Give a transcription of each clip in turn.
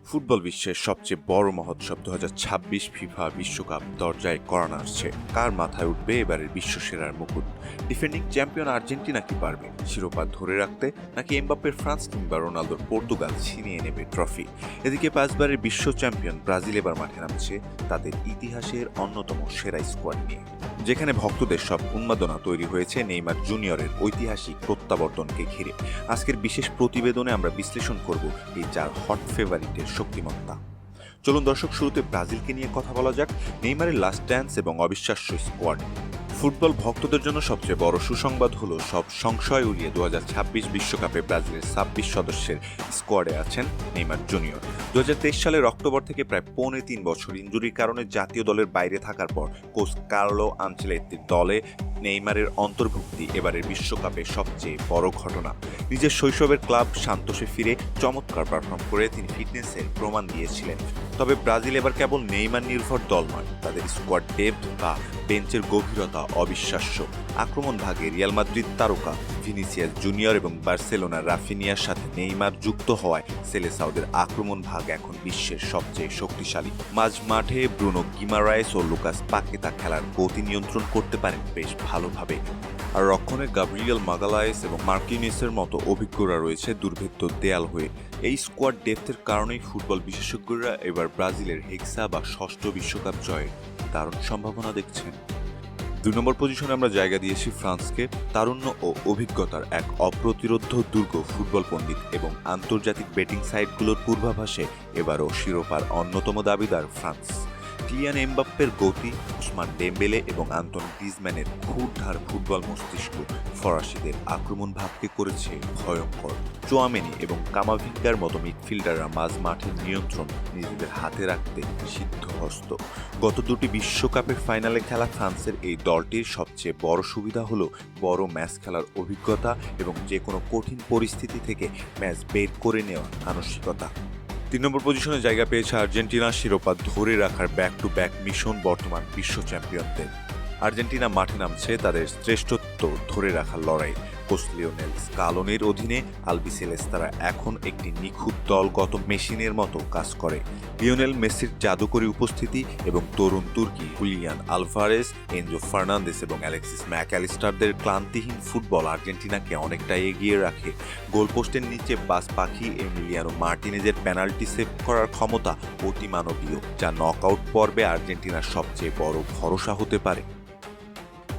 Football বিশ্বের সবচেয়ে বড় মহোৎসব 2026 ফিফা বিশ্বকাপ দরজায় করানো আসছে। কার মাথায় উঠবে এবারের বিশ্বসেরার মুকুট? ডিফেন্ডিং চ্যাম্পিয়ন আর্জেন্টিনা কি পারবে শিরোপা ধরে রাখতে, নাকি এমবাপ্পের ফ্রান্স কিংবা রোনালদোর পর্তুগাল ছিনিয়ে নেবে ট্রফি? এদিকে 5বারের বিশ্ব চ্যাম্পিয়ন ব্রাজিল এবার মাঠে নামছে তাদের ইতিহাসের অন্যতম সেরা স্কোয়াড নিয়ে, যেখানে ভক্তদের সব উন্মাদনা তৈরি হয়েছে নেইমার জুনিয়রের ঐতিহাসিক প্রত্যাবর্তনকে ঘিরে। আজকের বিশেষ প্রতিবেদনে আমরা বিশ্লেষণ করব এই 4 হট ফেভারিটের শক্তিমত্তা। চলুন দর্শক, শুরুতে ব্রাজিলকে নিয়ে কথা বলা যাক। নেইমারের লাস্ট ড্যান্স এবং অবিশ্বাস্য স্কোয়াড। ফুটবল ভক্তদের জন্য সবচেয়ে বড় সুসংবাদ হলো সব সংশয় উড়িয়ে 2026 বিশ্বকাপে ব্রাজিলের 26 সদস্যের স্কোয়াডে আছেন নেইমার জুনিয়র। 2023 সালের অক্টোবর থেকে প্রায় 3.25 বছর ইনজুরির কারণে জাতীয় দলের বাইরে থাকার পর কোচ কার্লো আনচেলত্তির দলে নেইমারের অন্তর্ভুক্তি এবারের বিশ্বকাপে সবচেয়ে বড় ঘটনা। নিজের শৈশবের ক্লাব সান্তোসে ফিরে চমৎকার পারফর্ম করে তিনি ফিটনেসের প্রমাণ দিয়েছিলেন। তবে ব্রাজিল এবার কেবল নেইমার নির্ভর দল নয়, তাদের স্কোয়াড ডেপথ বা বেঞ্চের গভীরতা অবিশ্বাস্য। আক্রমণ ভাগে রিয়াল মাদ্রিদ তারকা ভিনিসিয়াস জুনিয়র এবং বার্সেলোনার রাফিনিয়ার সাথে নেইমার যুক্ত হওয়ায় সেলেসাওদের আক্রমণ ভাগ এখন বিশ্বের সবচেয়ে শক্তিশালী। মাঝ মাঠে ব্রুনো গিমারায়েস ও লুকাস পাকেতা খেলার গতি নিয়ন্ত্রণ করতে পারেন বেশ ভালোভাবে। আর রক্ষণে গাব্রিয়েল মাগালায়েস এবং মার্কিনিসের মতো অভিজ্ঞরা রয়েছে দুর্ভেদ্য দেয়াল হয়ে। এই স্কোয়াড ডেপথের কারণেই ফুটবল বিশেষজ্ঞরা এবার ব্রাজিলের হেক্সা বা 6ষ্ঠ বিশ্বকাপ জয়ের দারুণ সম্ভাবনা দেখছেন। 2 নম্বর পজিশনে আমরা জায়গা দিয়েছি ফ্রান্সকে। তারুণ্য ও অভিজ্ঞতার এক অপ্রতিরোধ্য দুর্গ ফুটবল পণ্ডিত এবং আন্তর্জাতিক বেটিং সাইটগুলোর পূর্বাভাসে এবারও শিরোপার অন্যতম দাবিদার ফ্রান্স। কিলিয়ান এমবাপ্পের গতি, ওসমান ডেম্বেলে এবং আন্তোন গ্রিজম্যানের ক্ষুরধার ফুটবল মস্তিষ্ক ফরাসিদের আক্রমণ ভাগকে করেছে ভয়ঙ্কর। চোয়ামেনি এবং কামাভিঙ্গার মতো মিডফিল্ডাররা মাঝ মাঠের নিয়ন্ত্রণ নিজেদের হাতে রাখতে সিদ্ধহস্ত। গত 2টি বিশ্বকাপের ফাইনালে খেলা ফ্রান্সের এই দলটির সবচেয়ে বড় সুবিধা হলো বড় ম্যাচ খেলার অভিজ্ঞতা এবং যে কোনো কঠিন পরিস্থিতি থেকে ম্যাচ বের করে নেওয়া মানসিকতা। 3 নম্বর পজিশনে জায়গা পেয়েছে আর্জেন্টিনা। শিরোপা ধরে রাখার ব্যাক টু ব্যাক মিশন বর্তমান বিশ্ব চ্যাম্পিয়নদের। আর্জেন্টিনা মাঠে নামছে তাদের শ্রেষ্ঠত্ব ধরে রাখার লড়াই। কোচ লিওনেল স্কালোনির অধীনে আলবিসেলেস্তারা এখন একটি নিখুঁত দলগত মেশিনের মতো কাজ করে। লিওনেল মেসির জাদুকরী উপস্থিতি এবং তরুণ তুর্কি হুলিয়ান আলভারেজ, এনজো ফার্নান্দেস এবং অ্যালেক্সিস ম্যাকঅ্যালিস্টারদের ক্লান্তিহীন ফুটবল আর্জেন্টিনাকে অনেকটাই এগিয়ে রাখে। গোলপোস্টের নিচে বাস পাখি এমিলিয়ানো মার্টিনেজের পেনাল্টি সেভ করার ক্ষমতা অতিমানবীয়, যা নকআউট পর্বে আর্জেন্টিনার সবচেয়ে বড় ভরসা হতে পারে।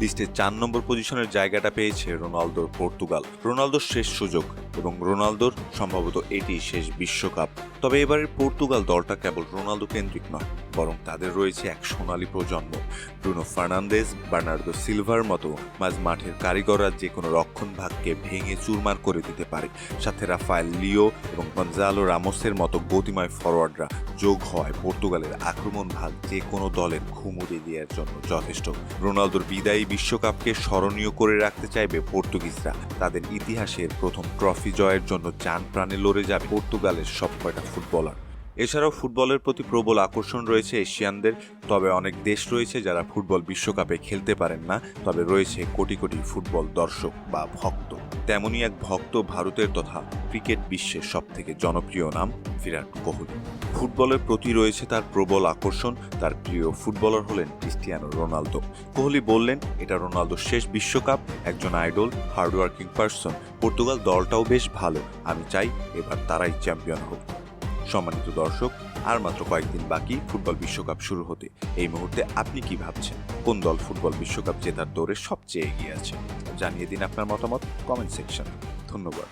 লিস্টে 4 নম্বর পজিশনের জায়গাটা পেয়েছে রোনালদোর পর্তুগাল। রোনালদোর শেষ সুযোগ এবং রোনালদোর সম্ভবত এটি শেষ বিশ্বকাপ। তবে এবারের পর্তুগাল দলটা কেবল রোনালদো কেন্দ্রিক নয়, বরং তাদের রয়েছে এক সোনালী প্রজন্ম। ব্রুনো ফার্নান্দেজ, বার্নার্দো সিলভার মতো মাঝ মাঠের কারিগররা যে কোনো রক্ষণ ভাগকে ভেঙে চুরমার করে দিতে পারে। সাথে রাফায়েল লিও এবং গঞ্জালো রামোসের মতো গতিময় ফরওয়ার্ডরা যোগ হওয়ায় পর্তুগালের আক্রমণ ভাগ যে কোনো দলের ঘুম উড়িয়ে দেওয়ার জন্য যথেষ্ট। রোনালদোর বিদায়ী বিশ্বকাপকে স্মরণীয় করে রাখতে চাইবে পর্তুগিজরা। তাদের ইতিহাসের প্রথম ট্রফি জয়ের জন্য জান প্রাণে লড়ে যাবে পর্তুগালের সবকয়টা ফুটবলার। এছাড়াও ফুটবলের প্রতি প্রবল আকর্ষণ রয়েছে এশিয়ানদের। তবে অনেক দেশ রয়েছে যারা ফুটবল বিশ্বকাপে খেলতে পারেন না, তবে রয়েছে কোটি কোটি ফুটবল দর্শক বা ভক্ত। তেমনই এক ভক্ত ভারতের তথা ক্রিকেট বিশ্বের সবথেকে জনপ্রিয় নাম বিরাট কোহলি। ফুটবলের প্রতি রয়েছে তার প্রবল আকর্ষণ। তার প্রিয় ফুটবলার হলেন ক্রিস্টিয়ানো রোনালদো। কোহলি বললেন, এটা রোনালদোর শেষ বিশ্বকাপ। একজন আইডল, হার্ডওয়ার্কিং পারসন। পর্তুগাল দলটাও বেশ ভালো। আমি চাই এবার তারাই চ্যাম্পিয়ন হোক। সম্মানিত দর্শক, আর মাত্র কয়েকদিন বাকি ফুটবল বিশ্বকাপ শুরু হতে। এই মুহূর্তে আপনি কি ভাবছেন? কোন দল ফুটবল বিশ্বকাপ জেতার দৌড়ে সবচেয়ে এগিয়ে আছে? জানিয়ে দিন আপনার মতামত কমেন্ট সেকশনে। ধন্যবাদ।